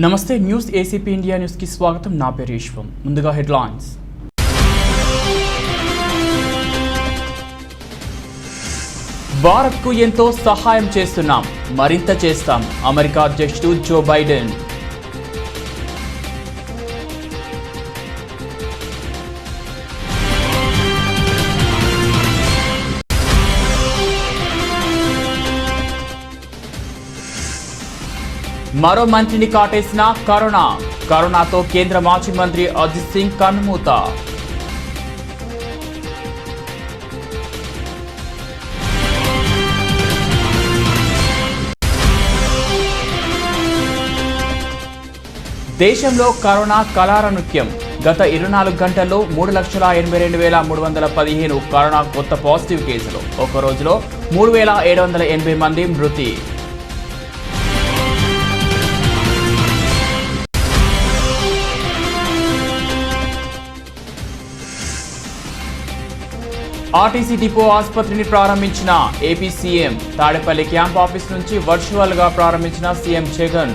నమస్తే news ACP India news కి స్వాగతం. నా పేరు ఈశ్వం. ముందుగా హెడ్లైన్స్. భారత్కు ఎంతో సహాయం చేస్తున్నాం, మరింత చేస్తాం. అమెరికా అధ్యక్షుడు జో బైడెన్. మరో మంత్రిని కాటేసిన కరోనాతో కేంద్ర మాజీ మంత్రి అజిత్ సింగ్ కన్నుమూత. దేశంలో కరోనా కలార నృత్యం. గత 24 గంటల్లో 3,82,315 కరోనా కొత్త పాజిటివ్ కేసులు. ఒక రోజులో 3,780 మంది మృతి. ఆర్టీసీ డిపో ఆసుపత్రిని ప్రారంభించిన AP CM. Tadepalli camp office నుంచి వర్చువల్ గా ప్రారంభించిన సీఎం జగన్.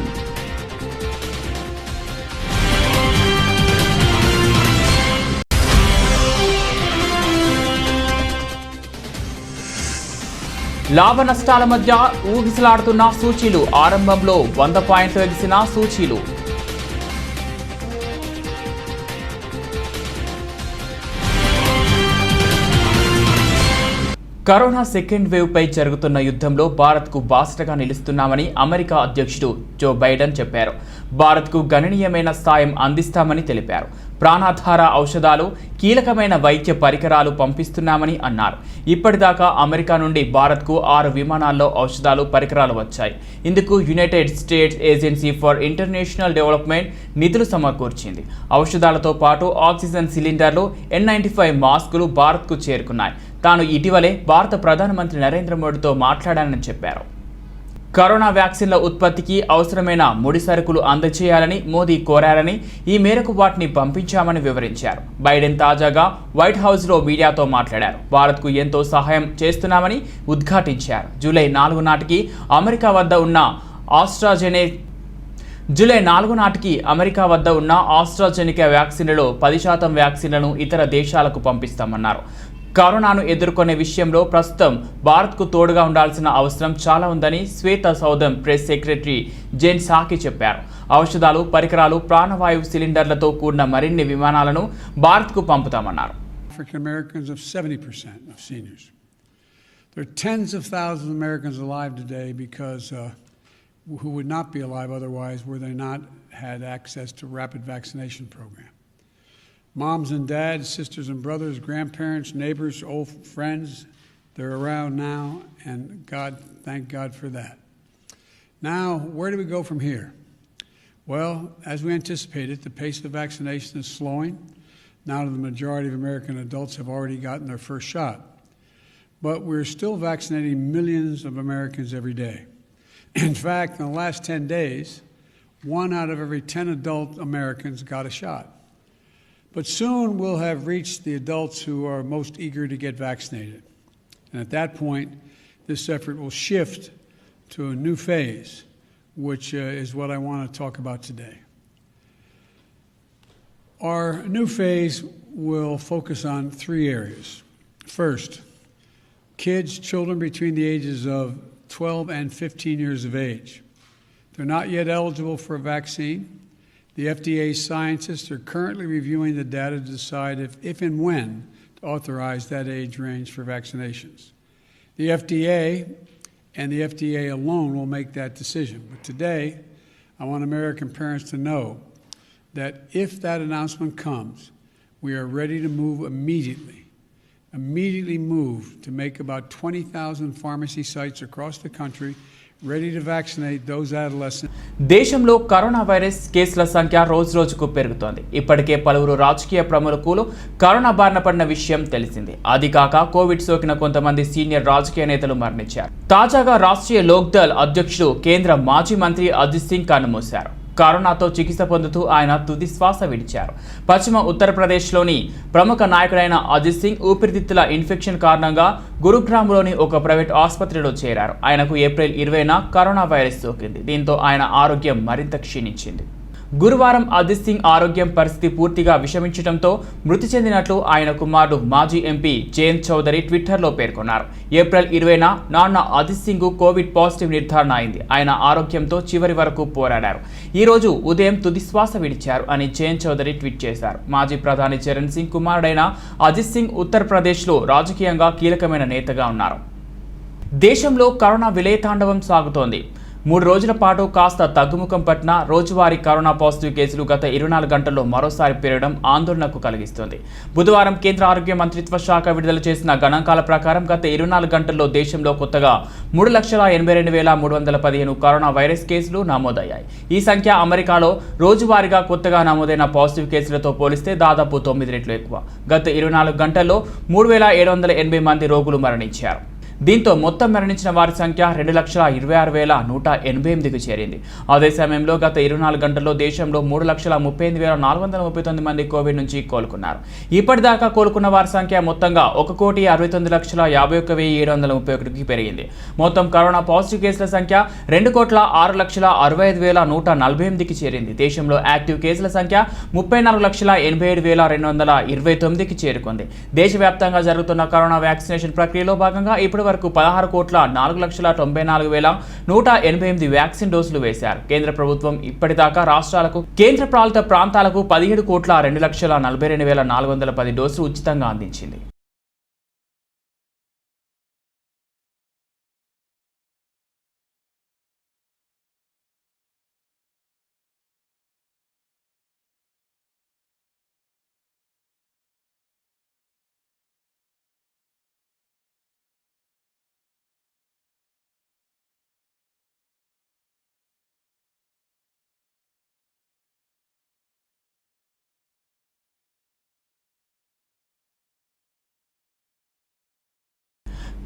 లాభ నష్టాల మధ్య ఊగిసలాడుతున్న సూచీలు. ఆరంభంలో 100 పాయింట్లు ఎగిసిన సూచీలు. కరోనా సెకండ్ వేవ్ పై జరుగుతున్న యుద్ధంలో భారత్కు బాసటగా నిలుస్తున్నామని అమెరికా అధ్యక్షుడు జో బైడెన్ చెప్పారు. భారత్కు గణనీయమైన సాయం అందిస్తామని తెలిపారు. ప్రాణాధార ఔషధాలు, కీలకమైన వైద్య పరికరాలు పంపిస్తున్నామని అన్నారు. ఇప్పటిదాకా అమెరికా నుండి భారత్కు 6 విమానాల్లో ఔషధాలు, పరికరాలు వచ్చాయి. ఇందుకు United states agency for international development నిధులు సమకూర్చింది. ఔషధాలతో పాటు ఆక్సిజన్ సిలిండర్లు, N95 మాస్కులు భారత్కు చేరుకున్నాయి. తాను ఇటీవలే భారత ప్రధానమంత్రి నరేంద్ర మోడీతో మాట్లాడానని చెప్పారు. కరోనా వ్యాక్సిన్ల ఉత్పత్తికి అవసరమైన ముడి సరుకులు అందజేయాలని మోదీ కోరారని, ఈ మేరకు వాటిని పంపించామని వివరించారు. బైడెన్ తాజాగా వైట్ హౌస్లో మీడియాతో మాట్లాడారు. భారత్కు ఎంతో సహాయం చేస్తున్నామని ఉద్ఘాటించారు. జూలై 4 నాటికి అమెరికా వద్ద ఉన్న ఆస్ట్రాజెనికా వ్యాక్సిన్లలో 10% వ్యాక్సిన్లను ఇతర దేశాలకు పంపిస్తామన్నారు. కరోనాను ఎదుర్కొనే విషయంలో ప్రస్తుతం భారత్కు తోడుగా ఉండాల్సిన అవసరం చాలా ఉందని శ్వేత సౌధం ప్రెస్ సెక్రటరీ జెన్ సాకి చెప్పారు. ఔషధాలు, పరికరాలు, ప్రాణవాయువు సిలిండర్లతో కూడిన మరిన్ని విమానాలను భారత్కు పంపుతామన్నారు. African Americans of 70% of seniors. There are tens of thousands of Americans alive today because who would not be alive otherwise were they not had access to rapid vaccination program. Moms and dads, sisters and brothers, grandparents, neighbors, old friends, they're around now, and thank God for that. Now, where do we go from here? Well, as we anticipated, the pace of vaccination is slowing. Now the majority of American adults have already gotten their first shot. But we're still vaccinating millions of Americans every day. In fact, in the last 10 days, 1 out of every 10 adult Americans got a shot. But soon we'll have reached the adults who are most eager to get vaccinated. And at that point, this effort will shift to a new phase, which is what I want to talk about today. Our new phase will focus on 3 areas. First, children between the ages of 12 and 15 years of age. They're not yet eligible for a vaccine. The FDA scientists are currently reviewing the data to decide if and when to authorize that age range for vaccinations. The FDA and the FDA alone will make that decision. But today, I want American parents to know that if that announcement comes, we are ready to move immediately move to make about 20,000 pharmacy sites across the country ready to vaccinate those adolescents. దేశంలో corona virus కేసుల సంఖ్య రోజుకు పెరుగుతోంది. ఇప్పటికే పలువురు రాజకీయ ప్రముఖులు corona బారిన పడిన విషయం తెలిసింది. అది కాక కోవిడ్ సోకిన కొంతమంది సీనియర్ రాజకీయ నేతలు మరణించారు. తాజాగా రాష్ట్రీయ లోక్దళ్ అధ్యక్షుడు కేంద్ర మాజీ మంత్రి అజిత్ సింగ్ కన్నుమూశారు. కరోనాతో చికిత్స పొందుతూ ఆయన తుది శ్వాస విడిచారు. పశ్చిమ ఉత్తరప్రదేశ్లోని ప్రముఖ నాయకుడైన అజిత్ సింగ్ ఊపిరితిత్తుల ఇన్ఫెక్షన్ కారణంగా గురుగ్రామ్లోని ఒక ప్రైవేట్ ఆసుపత్రిలో చేరారు. ఆయనకు ఏప్రిల్ 20న కరోనా వైరస్ సోకింది. దీంతో ఆయన ఆరోగ్యం మరింత క్షీణించింది. గురువారం అజిత్ సింగ్ ఆరోగ్యం పరిస్థితి పూర్తిగా విషమించడంతో మృతి చెందినట్లు ఆయన కుమారుడు మాజీ ఎంపీ జయంత్ చౌదరి ట్విట్టర్లో పేర్కొన్నారు. ఏప్రిల్ 20న నాన్న అజిత్ సింగ్ కోవిడ్ పాజిటివ్ నిర్ధారణ అయింది. ఆయన ఆరోగ్యంతో చివరి వరకు పోరాడారు. ఈ రోజు ఉదయం తుది శ్వాస విడిచారు అని జయంత్ చౌదరి ట్వీట్ చేశారు. మాజీ ప్రధాని చరణ్ సింగ్ కుమారుడైన అజిత్ సింగ్ ఉత్తరప్రదేశ్లో రాజకీయంగా కీలకమైన నేతగా ఉన్నారు. దేశంలో కరోనా విలయతాండవం సాగుతోంది. 3 రోజుల పాటు కాస్త తగ్గుముఖం పట్టిన రోజువారీ కరోనా పాజిటివ్ కేసులు గత 24 గంటల్లో మరోసారి పెరగడం ఆందోళనకు కలిగిస్తుంది. బుధవారం కేంద్ర ఆరోగ్య మంత్రిత్వ శాఖ విడుదల చేసిన గణాంకాల ప్రకారం గత 24 గంటల్లో దేశంలో కొత్తగా 3,82,315 కరోనా వైరస్ కేసులు నమోదయ్యాయి. ఈ సంఖ్య అమెరికాలో రోజువారీగా కొత్తగా నమోదైన పాజిటివ్ కేసులతో పోలిస్తే దాదాపు 9 రెట్లు ఎక్కువ. గత 24 గంటల్లో 3,780 మంది రోగులు మరణించారు. దీంతో మొత్తం మరణించిన వారి సంఖ్య 2,26,188కు చేరింది. అదే సమయంలో గత 24 గంటల్లో దేశంలో 3,38,439 మంది కోవిడ్ నుంచి కోలుకున్నారు. ఇప్పటిదాకా కోలుకున్న వారి సంఖ్య మొత్తంగా 1,69,51,731కి పెరిగింది. మొత్తం కరోనా పాజిటివ్ కేసుల సంఖ్య 2,06,65,148కి చేరింది. దేశంలో యాక్టివ్ కేసుల సంఖ్య 34,87,229కి చేరుకుంది. దేశవ్యాప్తంగా జరుగుతున్న కరోనా వ్యాక్సినేషన్ ప్రక్రియలో భాగంగా ఇప్పటి వరకు 16,04,94,188 వ్యాక్సిన్ డోసులు వేశారు. కేంద్ర ప్రభుత్వం ఇప్పటిదాకా రాష్ట్రాలకు, కేంద్ర పాలిత ప్రాంతాలకు 17,02,42,410 డోసులు ఉచితంగా అందించింది.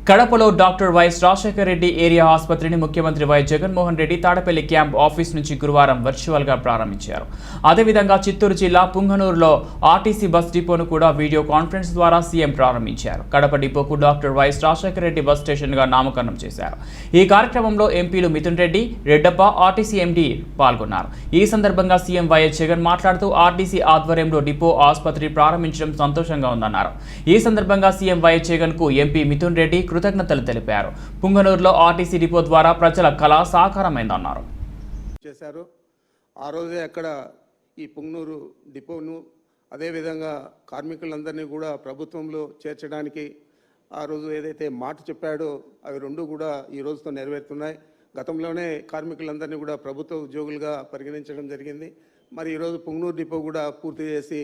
కడపలో doctor YS Rajasekhara Reddy area ఆసుపత్రిని ముఖ్యమంత్రి YS Jaganmohan Reddy Tadepalli camp office నుంచి గురువారం వర్చువల్గా ప్రారంభించారు. అదేవిధంగా చిత్తూరు జిల్లా పుంగనూరులో ఆర్టీసీ బస్ డిపోను కూడా వీడియో కాన్ఫరెన్స్ ద్వారా సీఎం ప్రారంభించారు. కడప డిపోకు doctor YS Rajasekhara Reddy bus స్టేషన్గా నామకరణం చేశారు. ఈ కార్యక్రమంలో ఎంపీలు మిథున్ రెడ్డి, రెడ్డప్ప, ఆర్టీసీ ఎండీ పాల్గొన్నారు. ఈ సందర్భంగా సీఎం వైఎస్ జగన్ మాట్లాడుతూ ఆర్టీసీ ఆధ్వర్యంలో డిపో ఆసుపత్రి ప్రారంభించడం సంతోషంగా ఉందన్నారు. ఈ సందర్భంగా సీఎం వైఎస్ జగన్ కు ఎంపీ మిథున్ రెడ్డి కృతజ్ఞతలు తెలిపారు. పుంగనూరులో ఆర్టీసీ డిపో ద్వారా ప్రజల కళ సాకారమైందన్నారు. చేశారు ఆ రోజే అక్కడ ఈ పుంగనూరు డిపోను అదేవిధంగా కార్మికులందరినీ కూడా ప్రభుత్వంలో చేర్చడానికి ఆ రోజు ఏదైతే మాట చెప్పాడో అవి రెండు కూడా ఈ రోజుతో నెరవేరుతున్నాయి. గతంలోనే కార్మికులందరినీ కూడా ప్రభుత్వ ఉద్యోగులుగా పరిగణించడం జరిగింది. మరి ఈరోజు పుంగనూరు డిపో కూడా పూర్తి చేసి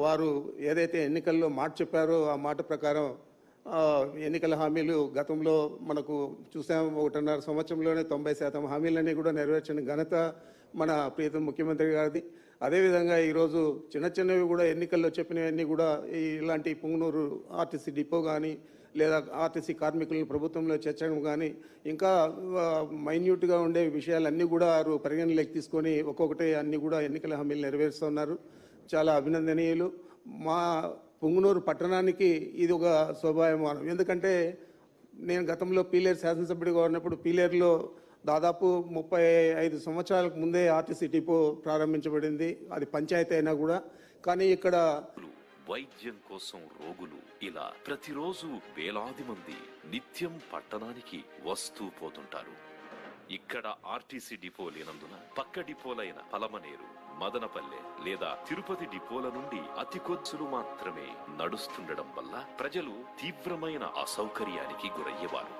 వారు ఏదైతే ఎన్నికల్లో మాట చెప్పారో ఆ మాట ప్రకారం ఎన్నికల హామీలు గతంలో మనకు చూసాం. 1.5 సంవత్సరంలోనే 90% హామీలన్నీ కూడా నెరవేర్చిన ఘనత మన ప్రియతమ ముఖ్యమంత్రి గారిది. అదేవిధంగా ఈరోజు చిన్నవి కూడా ఎన్నికల్లో చెప్పినవన్నీ కూడా ఇలాంటి పుంగనూరు ఆర్టీసీ డిపో కానీ లేదా ఆర్టీసీ కార్మికులను ప్రభుత్వంలో చేర్చడం కానీ ఇంకా మైన్యూట్గా ఉండే విషయాలన్నీ కూడా పరిగణలోకి తీసుకొని ఒక్కొక్కటి అన్నీ కూడా ఎన్నికల హామీలు నెరవేరుస్తున్నారు. చాలా అభినందనీయులు. మా పుంగనూరు పట్టణానికి ఇది ఒక శోభాయమానం. ఎందుకంటే నేను గతంలో పీలేరు శాసనసభ్యుడిగా ఉన్నప్పుడు పీలేరులో దాదాపు 35 సంవత్సరాలకు ముందే ఆర్టీసీ డిపో ప్రారంభించబడింది. అది పంచాయతీ అయినా కూడా. కానీ ఇక్కడ వైద్యం కోసం రోగులు ఇలా ప్రతిరోజు వేలాది మంది నిత్యం పట్టణానికి వస్తూ పోతుంటారు. ఇక్కడ ఆర్టీసీ డిపో లేనందున పక్క డిపోలైన పలమనేరు, మదనపల్లె లేదా తిరుపతి డిపోల నుండి అతి కొద్దులు మాత్రమే నడుస్తుండడం వల్ల ప్రజలు తీవ్రమైన అసౌకర్యానికి గురయ్యేవారు.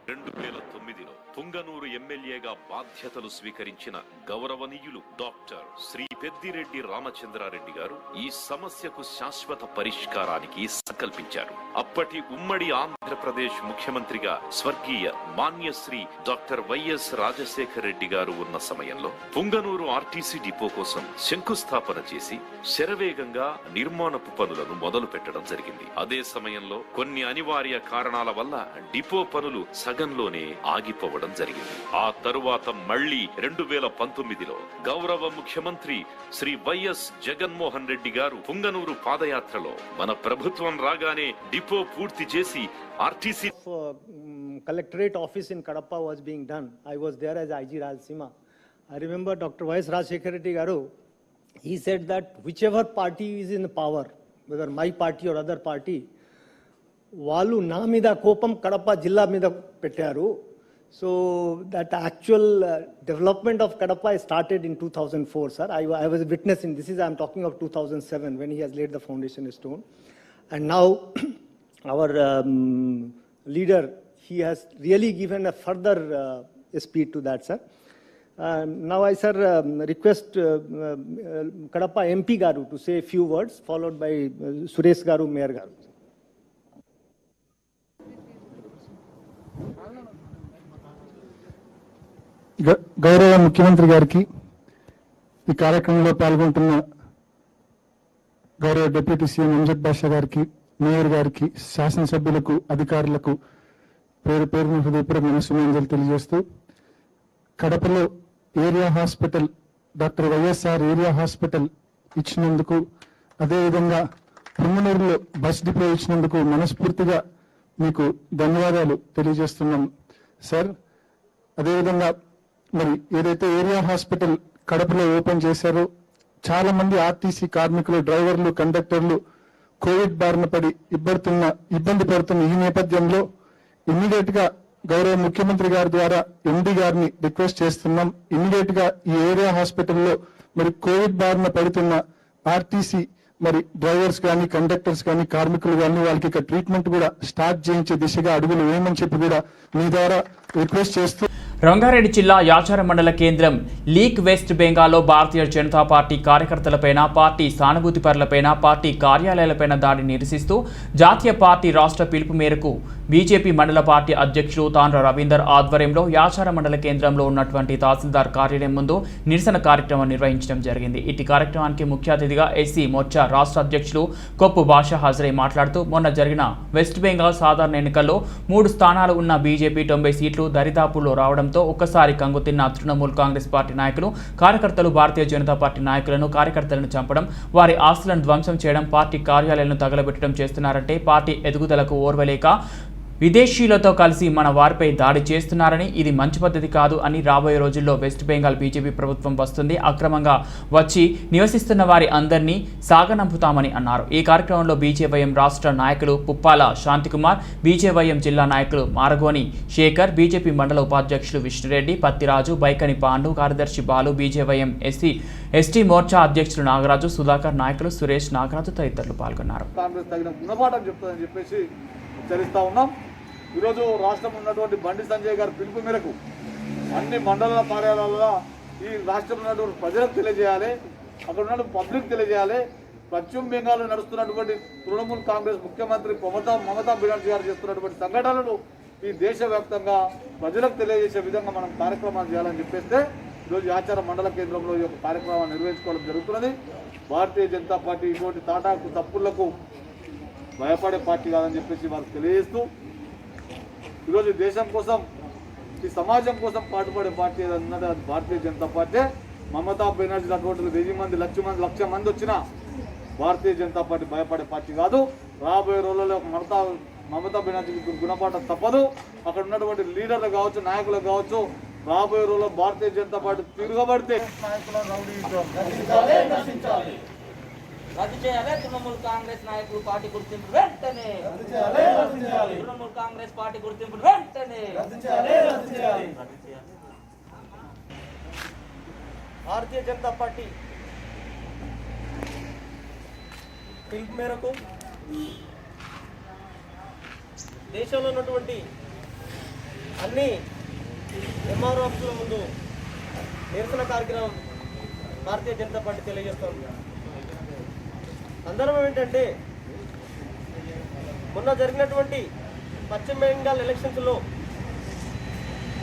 2009లో పుంగనూరు ఎమ్మెల్యేగా బాధ్యతలు స్వీకరించిన గౌరవనీయులు డాక్టర్ శ్రీ పెద్దిరెడ్డి రామచంద్రారెడ్డి గారు ఈ సమస్యకు శాశ్వత పరిష్కారానికి సంకల్పించారు. అప్పటి ఉమ్మడి ఆంధ్రప్రదేశ్ ముఖ్యమంత్రిగా స్వర్గీయ మాన్యశ్రీ డాక్టర్ వైఎస్ రాజశేఖర రెడ్డి గారు ఉన్న సమయంలో పుంగనూరు ఆర్టీసీ డిపో కోసం శంకుస్థాపన చేసి శరవేగంగా నిర్మాణపు పనులను మొదలు పెట్టడం జరిగింది. అదే సమయంలో కొన్ని అనివార్య కారణాల వల్ల డిపో పనులు సగంలోనే ఆగిపోవడం జరిగింది. ఆ తరువాత మళ్లీ 2019లో గౌరవ ముఖ్యమంత్రి శ్రీ వైఎస్ జగన్మోహన్ రెడ్డి గారు పుంగనూరు పాదయాత్రలో మన ప్రభుత్వం రాగానే డిపో పూర్తి చేసి RTC collectorate office in Kadapa was being done. I was there as IG Rayalaseema. I remember Dr. Y.S. Rajshekar Reddy Garu, he said that whichever party is in power, whether my party or other party, వాళ్ళు నా మీద కోపం కడప జిల్లా మీద పెట్టారు. So that actual development of Kadapa started in 2004, sir. I was a witness in this. I'm talking of 2007 when he has laid the foundation stone. And now our leader, he has really given a further speed to that, sir. Now I, sir, request Kadapa MP Garu to say a few words, followed by Suresh Garu, Mayor Garu. గౌరవ ముఖ్యమంత్రి గారికి, ఈ కార్యక్రమంలో పాల్గొంటున్న గౌరవ deputy CM Amjad బాషా గారికి, mayor గారికి, శాసనసభ్యులకు, అధికారులకు పేరు పేరున హృదయపూర్వక నమస్సుమాంజలి తెలియజేస్తూ, కడపలో area hospital, doctor YSR area hospital ఇచ్చినందుకు, అదేవిధంగా పుంగనూరులో బస్ డిపో ఇచ్చినందుకు మనస్ఫూర్తిగా మీకు ధన్యవాదాలు తెలియజేస్తున్నాం సార్. అదేవిధంగా మరి ఏదైతే ఏరియా హాస్పిటల్ కడపలో ఓపెన్ చేశారో, చాలా మంది ఆర్టీసీ కార్మికులు, డ్రైవర్లు, కండక్టర్లు కోవిడ్ బారిన పడి ఇబ్బంది పడుతున్న ఈ నేపథ్యంలో ఇమ్మీడియట్ గా గౌరవ ముఖ్యమంత్రి గారి ద్వారా ఎండీ గారిని రిక్వెస్ట్ చేస్తున్నాం. ఇమ్మీడియట్ గా ఈ ఏరియా హాస్పిటల్లో మరి కోవిడ్ బారిన పడుతున్న ఆర్టీసీ మరి డ్రైవర్స్ కానీ, కండక్టర్స్ కానీ, కార్మికులు కానీ వాళ్ళకి ఇక ట్రీట్మెంట్ కూడా స్టార్ట్ చేయించే దిశగా అడుగులు వేయమని చెప్పి కూడా మీ ద్వారా రిక్వెస్ట్ చేస్తూ, రంగారెడ్డి జిల్లా యాచార మండల కేంద్రం లీక్ వెస్ట్ బెంగాల్లో Bharatiya Janata party కార్యకర్తలపైన, party సానుభూతిపరులపైన, party కార్యాలయాలపైన దాడి నిరసిస్తూ జాతీయ పార్టీ రాష్ట్ర పిలుపు మేరకు బీజేపీ మండల పార్టీ అధ్యక్షులు తాండ్ర రవీందర్ ఆధ్వర్యంలో యాచార మండల కేంద్రంలో ఉన్నటువంటి తహసీల్దార్ కార్యాలయం ముందు నిరసన కార్యక్రమం నిర్వహించడం జరిగింది. ఇటు కార్యక్రమానికి ముఖ్య అతిథిగా ఎస్సీ మోర్చా రాష్ట్ర అధ్యక్షులు కొప్పు భాష హాజరై మాట్లాడుతూ, మొన్న జరిగిన వెస్ట్ బెంగాల్ సాధారణ ఎన్నికల్లో 3 స్థానాలు ఉన్న బీజేపీ 90 సీట్లు దరిదాపుల్లో రావడంతో ఒక్కసారి కంగుతిన్న తృణమూల్ కాంగ్రెస్ పార్టీ నాయకులు, కార్యకర్తలు భారతీయ జనతా పార్టీ నాయకులను, కార్యకర్తలను చంపడం, వారి ఆస్తులను ధ్వంసం చేయడం, పార్టీ కార్యాలయాలను తగలబెట్టడం చేస్తున్నారంటే పార్టీ ఎదుగుదలకు ఓర్వలేక విదేశీయులతో కలిసి మన వారిపై దాడి చేస్తున్నారని, ఇది మంచి పద్ధతి కాదు అని, రాబోయే రోజుల్లో వెస్ట్ బెంగాల్ బీజేపీ ప్రభుత్వం వస్తుంది, అక్రమంగా వచ్చి నివసిస్తున్న వారి అందరినీ సాగనంపుతామని అన్నారు. ఈ కార్యక్రమంలో బీజేవైఎం రాష్ట్ర నాయకులు పుప్పాల శాంతికుమార్, బీజేవైఎం జిల్లా నాయకులు మారగోని శేఖర్, బీజేపీ మండల ఉపాధ్యక్షులు విష్ణురెడ్డి, పత్తిరాజు, బైకని పాండు, కార్యదర్శి బాలు, బీజేవైఎం ఎస్టీ మోర్చా అధ్యక్షులు నాగరాజు, సుధాకర్, నాయకులు సురేష్, నాగరాజు తదితరులు పాల్గొన్నారు. కాంగ్రెస్ తగిన గుణపాఠం చెప్తుందని చెప్పేసి హెచ్చరిస్తూ ఉన్నాం. ఈరోజు రాష్ట్రంలో ఉన్నటువంటి బండి సంజయ్ గారి పిలుపు మేరకు అన్ని మండల కార్యాలయాల్లో ఈ రాష్ట్రంలో ఉన్నటువంటి ప్రజలకు తెలియజేయాలి, అక్కడ ఉన్న పబ్లిక్ తెలియజేయాలి. పశ్చిమ బెంగాల్లో నడుస్తున్నటువంటి తృణమూల్ కాంగ్రెస్ ముఖ్యమంత్రి మమతా బెనర్జీ గారు చేస్తున్నటువంటి సంఘటనలు ఈ దేశవ్యాప్తంగా ప్రజలకు తెలియజేసే విధంగా మనం కార్యక్రమాలు చేయాలని చెప్పేస్తే ఈరోజు ఆచార మండల కేంద్రంలో ఈ యొక్క కార్యక్రమాన్ని నిర్వహించుకోవడం జరుగుతున్నది. భారతీయ జనతా పార్టీ ఇటువంటి తాటాకు తప్పులకు భయపడే పార్టీ కాదని చెప్పేసి వారికి తెలియజేస్తూ, ఈరోజు దేశం కోసం, ఈ సమాజం కోసం పాటుపడే పార్టీ ఏదన్నది అది భారతీయ జనతా పార్టీ. మమతా బెనర్జీ అటువంటి 1000 మంది, 1,00,000 మంది వచ్చినా భారతీయ జనతా పార్టీ భయపడే పార్టీ కాదు. రాబోయే రోజుల్లో మమతా బెనర్జీకి గుణపాఠం తప్పదు. అక్కడ ఉన్నటువంటి లీడర్లు కావచ్చు, నాయకులు కావచ్చు, రాబోయే రోజుల్లో భారతీయ జనతా పార్టీ తిరగబడితే రద్దు చేయాలి. తృణమూల్ కాంగ్రెస్ నాయకులు పార్టీ గుర్తింపు వెంటనే, తృణమూల్ కాంగ్రెస్ పార్టీ గుర్తింపు వెంటనే. భారతీయ జనతా పార్టీ పిలుపు మేరకు దేశంలో ఉన్నటువంటి అన్ని ఎంఆర్ఓ ఆఫీసుల ముందు నిరసన కార్యక్రమం భారతీయ జనతా పార్టీ తెలియజేస్తోంది. సందర్భం ఏంటంటే, మొన్న జరిగినటువంటి పశ్చిమ బెంగాల్ ఎలక్షన్స్లో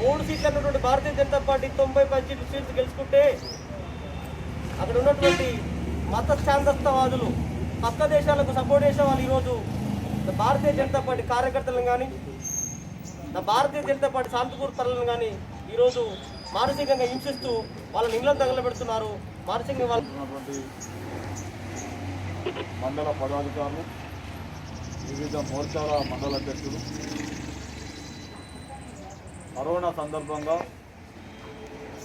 3 సీట్లు అన్నటువంటి భారతీయ జనతా పార్టీ 90 సీట్లు గెలుచుకుంటే, అక్కడ ఉన్నటువంటి మత ఛాందస్తవాదులు, పక్క దేశాలకు సపోర్ట్ చేసే వాళ్ళు ఈరోజు భారతీయ జనతా పార్టీ కార్యకర్తలను కానీ, భారతీయ జనతా పార్టీ శాంతిపూర్తలను కానీ ఈరోజు మానసికంగా హింసిస్తూ వాళ్ళని ఇళ్లను తగలబెడుతున్నారు. మానసికంగా వాళ్ళు మండల పదాధికారులు, వివిధ మోర్చాల మండల అధ్యక్షులు కరోనా సందర్భంగా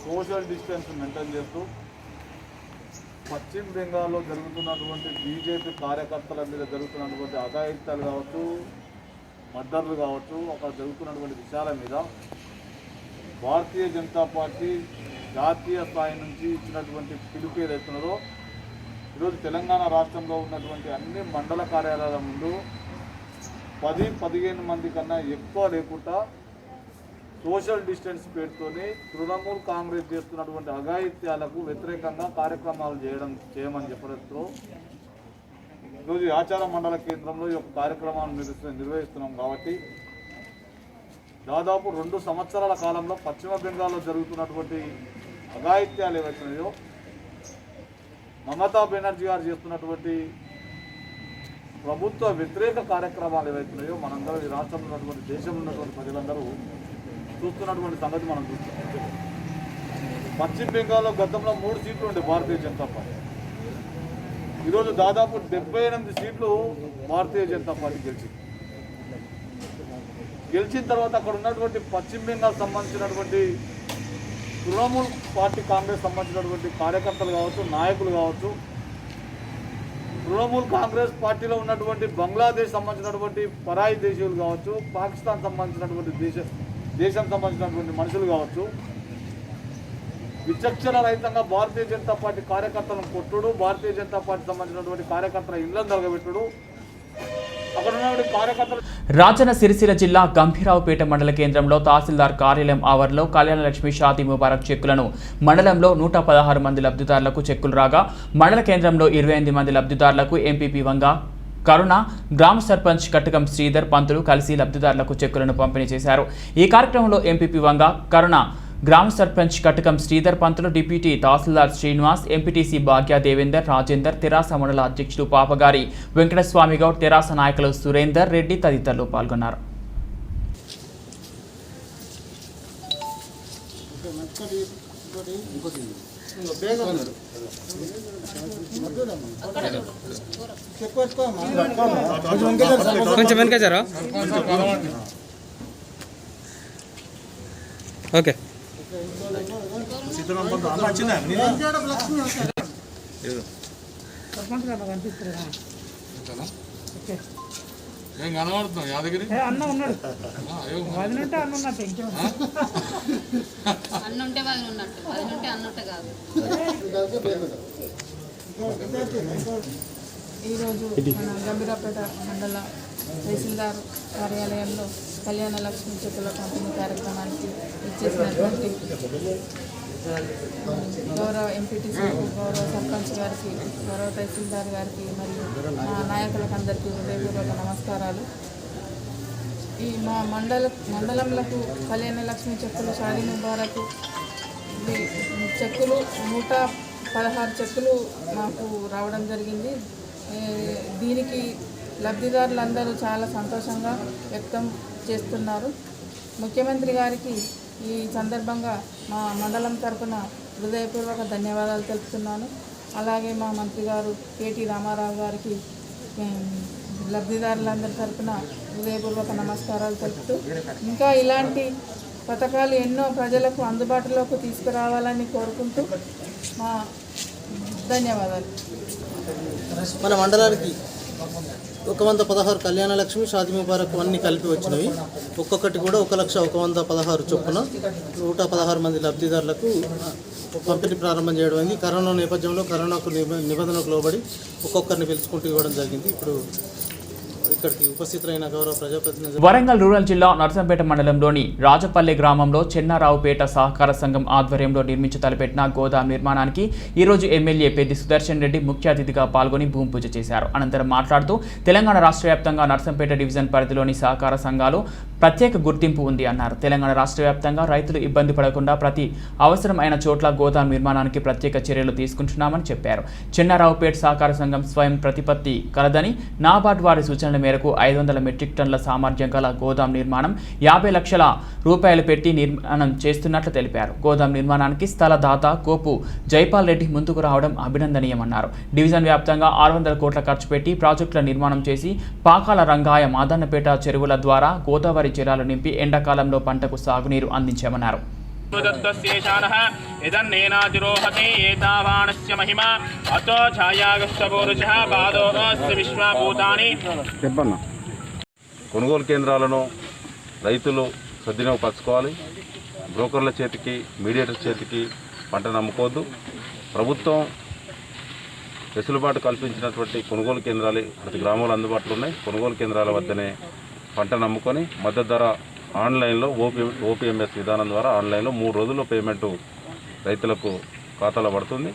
సోషల్ డిస్టెన్స్ మెయింటైన్ చేస్తూ పశ్చిమ బెంగాల్లో జరుగుతున్నటువంటి బీజేపీ కార్యకర్తల మీద జరుగుతున్నటువంటి అఘాయిత్యాలు కావచ్చు, మర్డర్లు కావచ్చు, అక్కడ జరుగుతున్నటువంటి విషయాల మీద భారతీయ జనతా పార్టీ జాతీయ స్థాయి నుంచి ఇచ్చినటువంటి పిలుపు ఏదైతున్నదో ఈరోజు తెలంగాణ రాష్ట్రంలో ఉన్నటువంటి అన్ని మండల కార్యాలయాల ముందు 10-15 మంది కన్నా ఎక్కువ లేకుండా సోషల్ డిస్టెన్స్ పేరుతోని తృణమూల్ కాంగ్రెస్ చేస్తున్నటువంటి అఘాయిత్యాలకు వ్యతిరేకంగా కార్యక్రమాలు చేయమని చెప్పడంతో ఈరోజు ఆచార మండల కేంద్రంలో ఈ యొక్క కార్యక్రమాన్ని నిర్వహిస్తున్నాం. కాబట్టి దాదాపు 2 సంవత్సరాల కాలంలో పశ్చిమ బెంగాల్లో జరుగుతున్నటువంటి అఘాయిత్యాలు ఏవైతున్నాయో, మమతా బెనర్జీ గారు చేస్తున్నటువంటి ప్రభుత్వ వ్యతిరేక కార్యక్రమాలు ఏవైతున్నాయో మనందరూ ఈ రాష్ట్రంలో ఉన్నటువంటి దేశంలో ఉన్నటువంటి ప్రజలందరూ చూస్తున్నటువంటి సంగతి మనం చూస్తున్నాం. పశ్చిమ బెంగాల్లో గతంలో 3 సీట్లు ఉండే భారతీయ జనతా పార్టీ, ఈరోజు దాదాపు 78 సీట్లు భారతీయ జనతా పార్టీ గెలిచిన తర్వాత అక్కడ ఉన్నటువంటి పశ్చిమ బెంగాల్ సంబంధించినటువంటి తృణమూల్ పార్టీ కాంగ్రెస్ సంబంధించినటువంటి కార్యకర్తలు కావచ్చు, నాయకులు కావచ్చు, తృణమూల్ కాంగ్రెస్ పార్టీలో ఉన్నటువంటి బంగ్లాదేశ్ సంబంధించినటువంటి పరాయి దేశీయులు కావచ్చు, పాకిస్తాన్ సంబంధించినటువంటి దేశం సంబంధించినటువంటి మనుషులు కావచ్చు, విచక్షణ రహితంగా భారతీయ జనతా పార్టీ కార్యకర్తలను కొట్టుడు, భారతీయ జనతా పార్టీ సంబంధించినటువంటి కార్యకర్తల ఇళ్లను తరగబెట్టుడు, అక్కడ ఉన్నటువంటి కార్యకర్తలు. రాజన్న సిరిసిల్ల జిల్లా గంభీరావుపేట మండల కేంద్రంలో తహసీల్దార్ కార్యాలయం ఆవరణలో కళ్యాణలక్ష్మి షాదీ ముబారక్ చెక్కులను మండలంలో 116 మంది లబ్ధిదారులకు చెక్కులు రాగా, మండల కేంద్రంలో 28 మంది లబ్ధిదారులకు ఎంపీపీ వంగ కరుణ, గ్రామ సర్పంచ్ కట్టకం శ్రీధర్ పంతులు కలిసి లబ్ధిదారులకు చెక్కులను పంపిణీ చేశారు. ఈ కార్యక్రమంలో ఎంపీపీ వంగ కరుణ, గ్రామ సర్పంచ్ కట్టకం శ్రీధర్ పంతులు, డిప్యూటీ తహసీల్దార్ శ్రీనివాస్, ఎంపీటీసీ భాగ్య దేవేందర్, రాజేందర్, తెరాస మండల అధ్యక్షుడు పాపగారి వెంకటస్వామి గౌడ్, తెరాస నాయకులు సురేందర్ రెడ్డి తదితరులు పాల్గొన్నారు. కొంచెం వెనకాచారా? ఓకే. ఏం కనబడుతున్నావు యాదగిరి? అన్న ఉన్నాడు, వదిలింటే అన్న ఉన్నట్టు, అన్న ఉంటే వదిలి ఉన్నట్టు, వదిలింటే అన్నట్టు కాదు. ఈరోజు మన గంభీరాపేట మండల తహసీల్దార్ కార్యాలయంలో కళ్యాణ లక్ష్మి చెక్కుల పంపిణీ కార్యక్రమానికి ఇచ్చేసినటువంటి గౌరవ ఎంపీటీసీ, గౌరవ సర్పంచ్ గారికి, గౌరవ తహసీల్దార్ గారికి మరియు మా నాయకులకు అందరికీ హృదయపూర్వక నమస్కారాలు. ఈ మా మండలంలకు కళ్యాణ లక్ష్మి చెక్కులు షాదీ ముబారక్ చెక్కులు 116 చెక్కులు మాకు రావడం జరిగింది. దీనికి లబ్ధిదారులందరూ చాలా సంతోషంగా వ్యక్తం చేస్తున్నారు. ముఖ్యమంత్రి గారికి ఈ సందర్భంగా మా మండలం తరఫున హృదయపూర్వక ధన్యవాదాలు తెలుపుతున్నాను. అలాగే మా మంత్రి గారు కేటీ రామారావు గారికి లబ్ధిదారులందరి తరఫున హృదయపూర్వక నమస్కారాలు తెలుపుతూ, ఇంకా ఇలాంటి పథకాలు ఎన్నో ప్రజలకు అందుబాటులోకి తీసుకురావాలని కోరుకుంటూ మా ధన్యవాదాలు. మన మండలానికి 116 కళ్యాణ లక్ష్మి షాదీ ముబారక్ అన్నీ కలిపి వచ్చినవి. ఒక్కొక్కటి కూడా 1,01,16 చొప్పున 116 మంది లబ్ధిదారులకు పంపిణీ ప్రారంభం చేయడం అయింది. కరోనా నేపథ్యంలో కరోనాకు నిబంధనలకు లోబడి ఒక్కొక్కరిని పిలుచుకుంటూ ఇవ్వడం జరిగింది. ఇప్పుడు ఇక్కడికి ఉపస్థితులైన గౌరవ ప్రజాప్రతినిధులు. వరంగల్ రూరల్ జిల్లా నర్సంపేట మండలంలోని రాజపల్లె గ్రామంలో చెన్నారావుపేట సహకార సంఘం ఆధ్వర్యంలో నిర్మించి తలపెట్టిన గోదాం నిర్మాణానికి ఈరోజు ఎమ్మెల్యే పెద్ది సుదర్శన్ రెడ్డి ముఖ్య అతిథిగా పాల్గొని భూమి పూజ చేశారు. అనంతరం మాట్లాడుతూ తెలంగాణ రాష్ట్ర వ్యాప్తంగా నర్సంపేట డివిజన్ పరిధిలోని సహకార సంఘాలు ప్రత్యేక గుర్తింపు ఉంది అన్నారు. తెలంగాణ రాష్ట్ర వ్యాప్తంగా రైతులు ఇబ్బంది పడకుండా ప్రతి అవసరం అయిన చోట్ల గోదాం నిర్మాణానికి ప్రత్యేక చర్యలు తీసుకుంటున్నామని చెప్పారు. చెన్నారావుపేట సహకార సంఘం స్వయం ప్రతిపత్తి కలదని, నాబార్డ్ వారి సూచనల మేరకు 500 మెట్రిక్ టన్నుల సామర్థ్యం గల గోదాం నిర్మాణం 50 లక్షల రూపాయలు పెట్టి నిర్మాణం చేస్తున్నట్లు తెలిపారు. గోదాం నిర్మాణానికి స్థలదాత కోపు జైపాల్ రెడ్డి ముందుకు రావడం అభినందనీయమన్నారు. డివిజన్ వ్యాప్తంగా 600 కోట్ల ఖర్చు పెట్టి ప్రాజెక్టుల నిర్మాణం చేసి పాకాల రంగాయ మాదన్నపేట చెరువుల ద్వారా గోదావరి జలాలు నింపి ఎండాకాలంలో పంటకు సాగునీరు అందించామన్నారు. దత్తస్యేషానః ఇదన్నేనాతిరోహతే ఏతావానస్య మహిమా అతో ఛాయాగస్తపౌరుషః పాదోస్య విశ్వభూతాని. కొనుగోలు కేంద్రాలను రైతులు సద్వినియోగపరచుకోవాలి. బ్రోకర్ల చేతికి, మీడియేటర్ చేతికి పంటను అమ్ముకోవద్దు. ప్రభుత్వం వెసులుబాటు కల్పించినటువంటి కొనుగోలు కేంద్రాలు ప్రతి గ్రామంలో అందుబాటులో ఉన్నాయి. కొనుగోలు కేంద్రాల వద్దనే పంటను అమ్ముకొని మద్దతు ధర ఆన్లైన్లో ఓపీఎంఎస్ విధానం ద్వారా ఆన్లైన్లో 3 రోజుల్లో పేమెంటు రైతులకు ఖాతాలో పడుతుంది.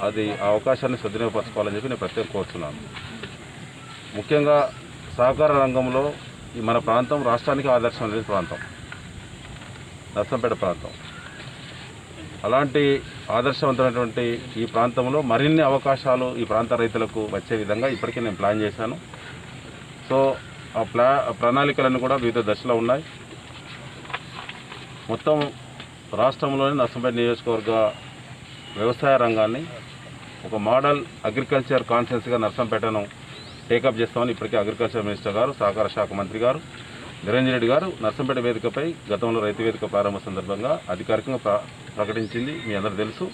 అది ఆ అవకాశాన్ని సద్వినియోగపరచుకోవాలని చెప్పి నేను ప్రత్యేకంగా కోరుతున్నాను. ముఖ్యంగా సహకార రంగంలో మన ప్రాంతం రాష్ట్రానికి ఆదర్శం లేని ప్రాంతం నర్సంపేట ప్రాంతం. అలాంటి ఆదర్శవంతమైనటువంటి ఈ ప్రాంతంలో మరిన్ని అవకాశాలు ఈ ప్రాంత రైతులకు వచ్చే విధంగా ఇప్పటికే నేను ప్లాన్ చేశాను. సో ఆ ప్రణాళికలన్నీ కూడా వివిధ దశలో ఉన్నాయి. మొత్తం రాష్ట్రంలోని నర్సంపేట నియోజకవర్గ వ్యవసాయ రంగాన్ని ఒక మోడల్ అగ్రికల్చర్ కాన్స్టిట్యున్సీగా నర్సంపేటను టేకప్ చేస్తామని ఇప్పటికే అగ్రికల్చర్ మినిస్టర్ గారు, సహకార శాఖ మంత్రి గారు నిరంజన్ రెడ్డి గారు నర్సంపేట వేదికపై గతంలో రైతు వేదిక ప్రారంభ సందర్భంగా అధికారికంగా ప్రకటించింది మీ అందరూ తెలుసు.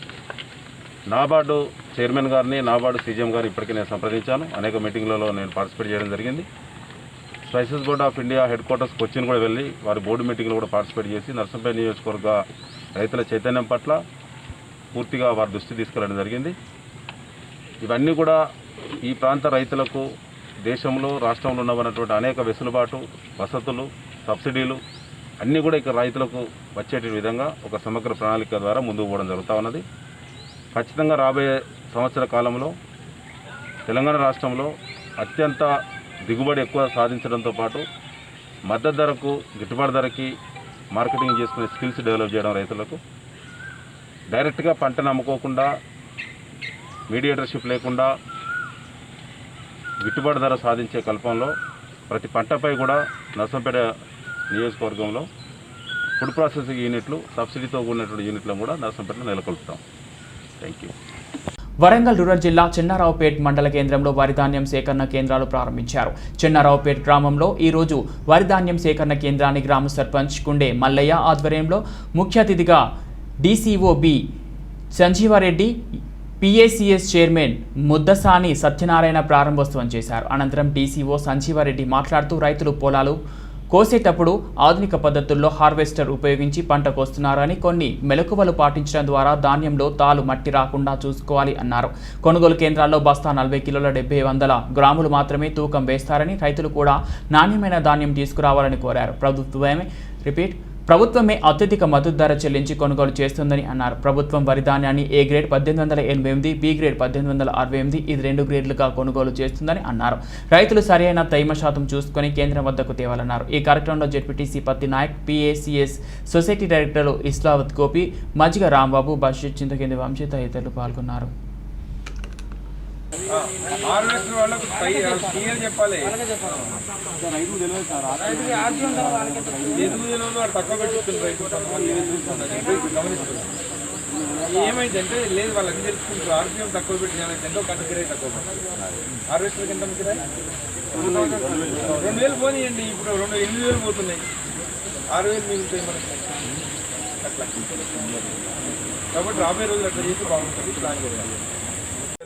నాబార్డు చైర్మన్ గారిని, నాబార్డు సీజీఎం గారు ఇప్పటికే నేను సంప్రదించాను. అనేక మీటింగ్లలో నేను పార్టిసిపేట్ చేయడం జరిగింది. Spices board of India head quarters Cochin కూడా వెళ్ళి వారి బోర్డు మీటింగ్లో కూడా పార్టిసిపేట్ చేసి నర్సంపేట నియోజకవర్గ రైతుల చైతన్యం పట్ల పూర్తిగా వారి దృష్టి తీసుకెళ్ళడం జరిగింది. ఇవన్నీ కూడా ఈ ప్రాంత రైతులకు దేశంలో రాష్ట్రంలో ఉన్నటువంటి అనేక వెసులుబాటు, వసతులు, సబ్సిడీలు అన్నీ కూడా ఇక్కడ రైతులకు వచ్చేటి విధంగా ఒక సమగ్ర ప్రణాళిక ద్వారా ముందుకు పోవడం జరుగుతూ ఉన్నది. ఖచ్చితంగా రాబోయే సంవత్సర కాలంలో తెలంగాణ రాష్ట్రంలో అత్యంత దిగుబడి ఎక్కువ సాధించడంతో పాటు మద్దతు ధరకు, గిట్టుబాటు ధరకి మార్కెటింగ్ చేసుకునే స్కిల్స్ డెవలప్ చేయడం, రైతులకు డైరెక్ట్గా పంటను అమ్ముకోకుండా, మీడియేటర్షిప్ లేకుండా గిట్టుబాటు ధర సాధించే కల్పంలో ప్రతి పంటపై కూడా నర్సంపేట నియోజకవర్గంలో ఫుడ్ ప్రాసెసింగ్ యూనిట్లు, సబ్సిడీతో కూడినటువంటి యూనిట్లను కూడా నర్సంపేటలో నెలకొల్పుతాం. Thank you. వరంగల్ రూరల్ జిల్లా చెన్నారావుపేట్ మండల కేంద్రంలో వరిధాన్యం సేకరణ కేంద్రాలు ప్రారంభించారు. చెన్నారావుపేట్ గ్రామంలో ఈరోజు వరిధాన్యం సేకరణ కేంద్రాన్ని గ్రామ సర్పంచ్ కుండే మల్లయ్య ఆధ్వర్యంలో ముఖ్య అతిథిగా DCO B Sanjeevareddy, PACS chairman Muddasani Satyanarayana ప్రారంభోత్సవం చేశారు. అనంతరం డీసీఓ సంజీవారెడ్డి మాట్లాడుతూ రైతులు పొలాలు కోసేటప్పుడు ఆధునిక పద్ధతుల్లో హార్వెస్టర్ ఉపయోగించి పంట కోస్తున్నారని, కొన్ని మెలకువలు పాటించడం ద్వారా ధాన్యంలో తాలు మట్టి రాకుండా చూసుకోవాలి అన్నారు. కొనుగోలు కేంద్రాల్లో బస్తా 40 కిలోల 70-100 గ్రాములు మాత్రమే తూకం వేస్తారని, రైతులు కూడా నాణ్యమైన ధాన్యం తీసుకురావాలని కోరారు. ప్రభుత్వమే అత్యధిక మద్దతు ధర చెల్లించి కొనుగోలు చేస్తుందని అన్నారు. ప్రభుత్వం వరి ధాన్యాన్ని ఏ గ్రేడ్ 1888, బి గ్రేడ్ 1868, ఇది 2 గ్రేడ్లుగా కొనుగోలు చేస్తుందని అన్నారు. రైతులు సరైన తైమ శాతం చూసుకొని కేంద్రం వద్దకు తేవాలన్నారు. ఈ కార్యక్రమంలో జెడ్పీటీసీ పత్తి నాయక్, పిఏసిఎస్ సొసైటీ డైరెక్టర్లు ఇస్లావత్ గోపి, మజ్జిగ రాంబాబు, బషీర్, చింతకింది వంశీ తదితరులు పాల్గొన్నారు. ఏమైందంటే లేదు వాళ్ళని తెలుసుకుంటారు. ఆర్పిఎం తక్కువ పెట్టిన ఎంతో కంటే తక్కువ హార్వెస్టర్కి ఎంత అమ్ముతారా? 2000 పోనీయండి. ఇప్పుడు 8,000 పోతున్నాయి. 6,000 మిగులుతాయి మనకి అట్లా. కాబట్టి రాబోయే రోజులు అట్లా చేసి బాగుంటుంది. ప్లాన్ చేయాలి.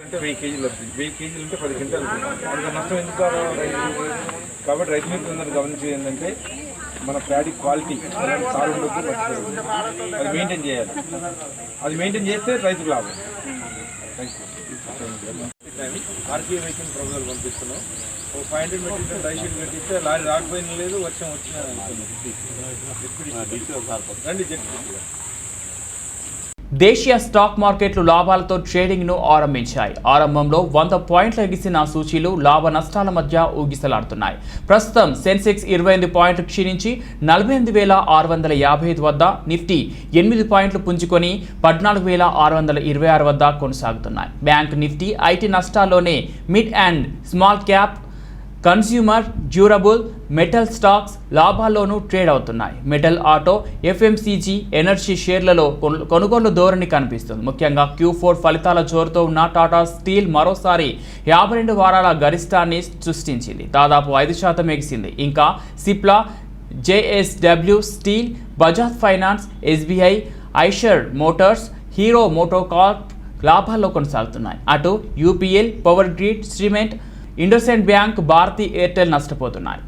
అంటే 1000 కేజీలు వస్తుంది. 1000 కేజీలు అంటే 10 క్వింటాలు. అంత నష్టం ఎందుకు కావాలి? కాబట్టి రైతు మిత్రులందరూ గమనించేది ఏంటంటే మన ప్యాడీ క్వాలిటీ సాగు ఉండొద్దు, అది మెయింటైన్ చేయాలి. అది మెయింటైన్ చేస్తే రైతుకు లాభం. ఆర్టీఏ వెహికల్ ప్రపోజల్ పంపిస్తున్నాం. ఒక 500 మెట్రిక్ టన్ డ్రై షీట్ పెట్టిస్తే లారీ రాకపోయినా లేదు, వర్షం వచ్చినా రండి జెడ్. దేశీయ స్టాక్ మార్కెట్లు లాభాలతో ట్రేడింగ్ను ఆరంభించాయి. ఆరంభంలో 100 పాయింట్లు ఎగిసిన సూచీలు లాభ నష్టాల మధ్య ఊగిసలాడుతున్నాయి. ప్రస్తుతం సెన్సెక్స్ 28 పాయింట్లు క్షీణించి 48,655 వద్ద, నిఫ్టీ 8 పాయింట్లు పుంజుకొని 14,626 వద్ద కొనసాగుతున్నాయి. బ్యాంక్ నిఫ్టీ ఐటీ నష్టాల్లోనే mid and small cap, consumer durable, metal stocks లాభాల్లోనూ ట్రేడ్ అవుతున్నాయి. మెటల్, ఆటో, ఎఫ్ఎంసీజీ, ఎనర్జీ షేర్లలో కొనుగోలు ధోరణి కనిపిస్తుంది. ముఖ్యంగా Q4 ఫలితాల జోరుతో ఉన్న టాటా స్టీల్ మరోసారి 52 వారాల గరిష్టాన్ని సృష్టించింది. దాదాపు 5% ఎగిసింది. ఇంకా Cipla, JSW steel, Bajaj finance, SBI, Eicher motors, Hero MotoCorp లాభాల్లో కొనసాగుతున్నాయి. అటు UPL, power grid, cement, IndusInd bank, Bharti Airtel నష్టపోతున్నాయి.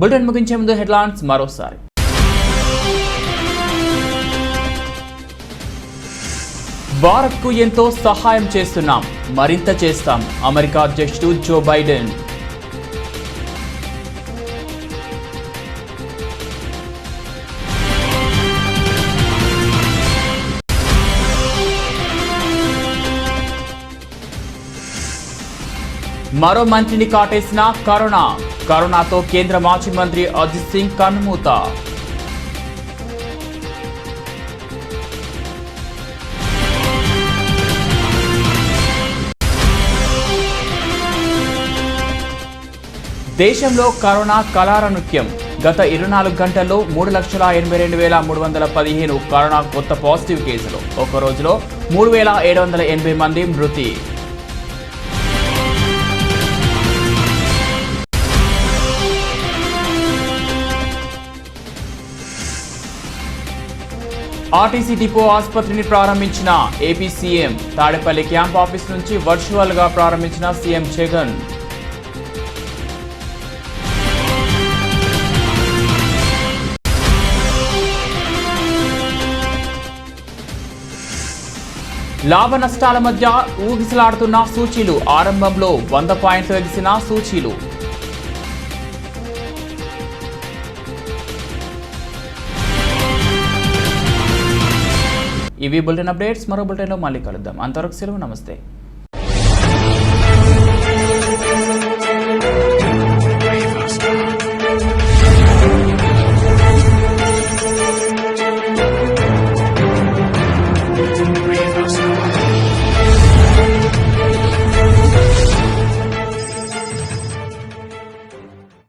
బులెటిన్ ముగించే ముందు హెడ్లైన్స్ మరోసారి. భారత్కు ఎంతో సహాయం చేస్తున్నాం, మరింత చేస్తాం. అమెరికా అధ్యక్షుడు జో బైడెన్. మరో మంత్రిని కాటేసిన కరోనాతో కేంద్ర మాజీ మంత్రి అజిత్ సింగ్ కన్నుమూత. దేశంలో కరోనా కలార నృత్యం. గత 24 గంటల్లో 3,82,315 కరోనా కొత్త పాజిటివ్ కేసులు. ఒక రోజులో 3,780 మంది మృతి. ఆర్టీసీ డిపో ఆసుపత్రిని ప్రారంభించిన AP CM. Tadepalli camp office నుంచి వర్చువల్ గా ప్రారంభించిన సీఎం జగన్. లాభ నష్టాల మధ్య ఊగిసలాడుతున్న సూచీలు. ఆరంభంలో 100 పాయింట్లు ఎగిసిన సూచీలు. ఇవి బులెటిన్ అప్డేట్స్. మరో బులెటిన్లో మళ్ళీ కలుద్దాం. అంతవరకు సెలవు. నమస్తే.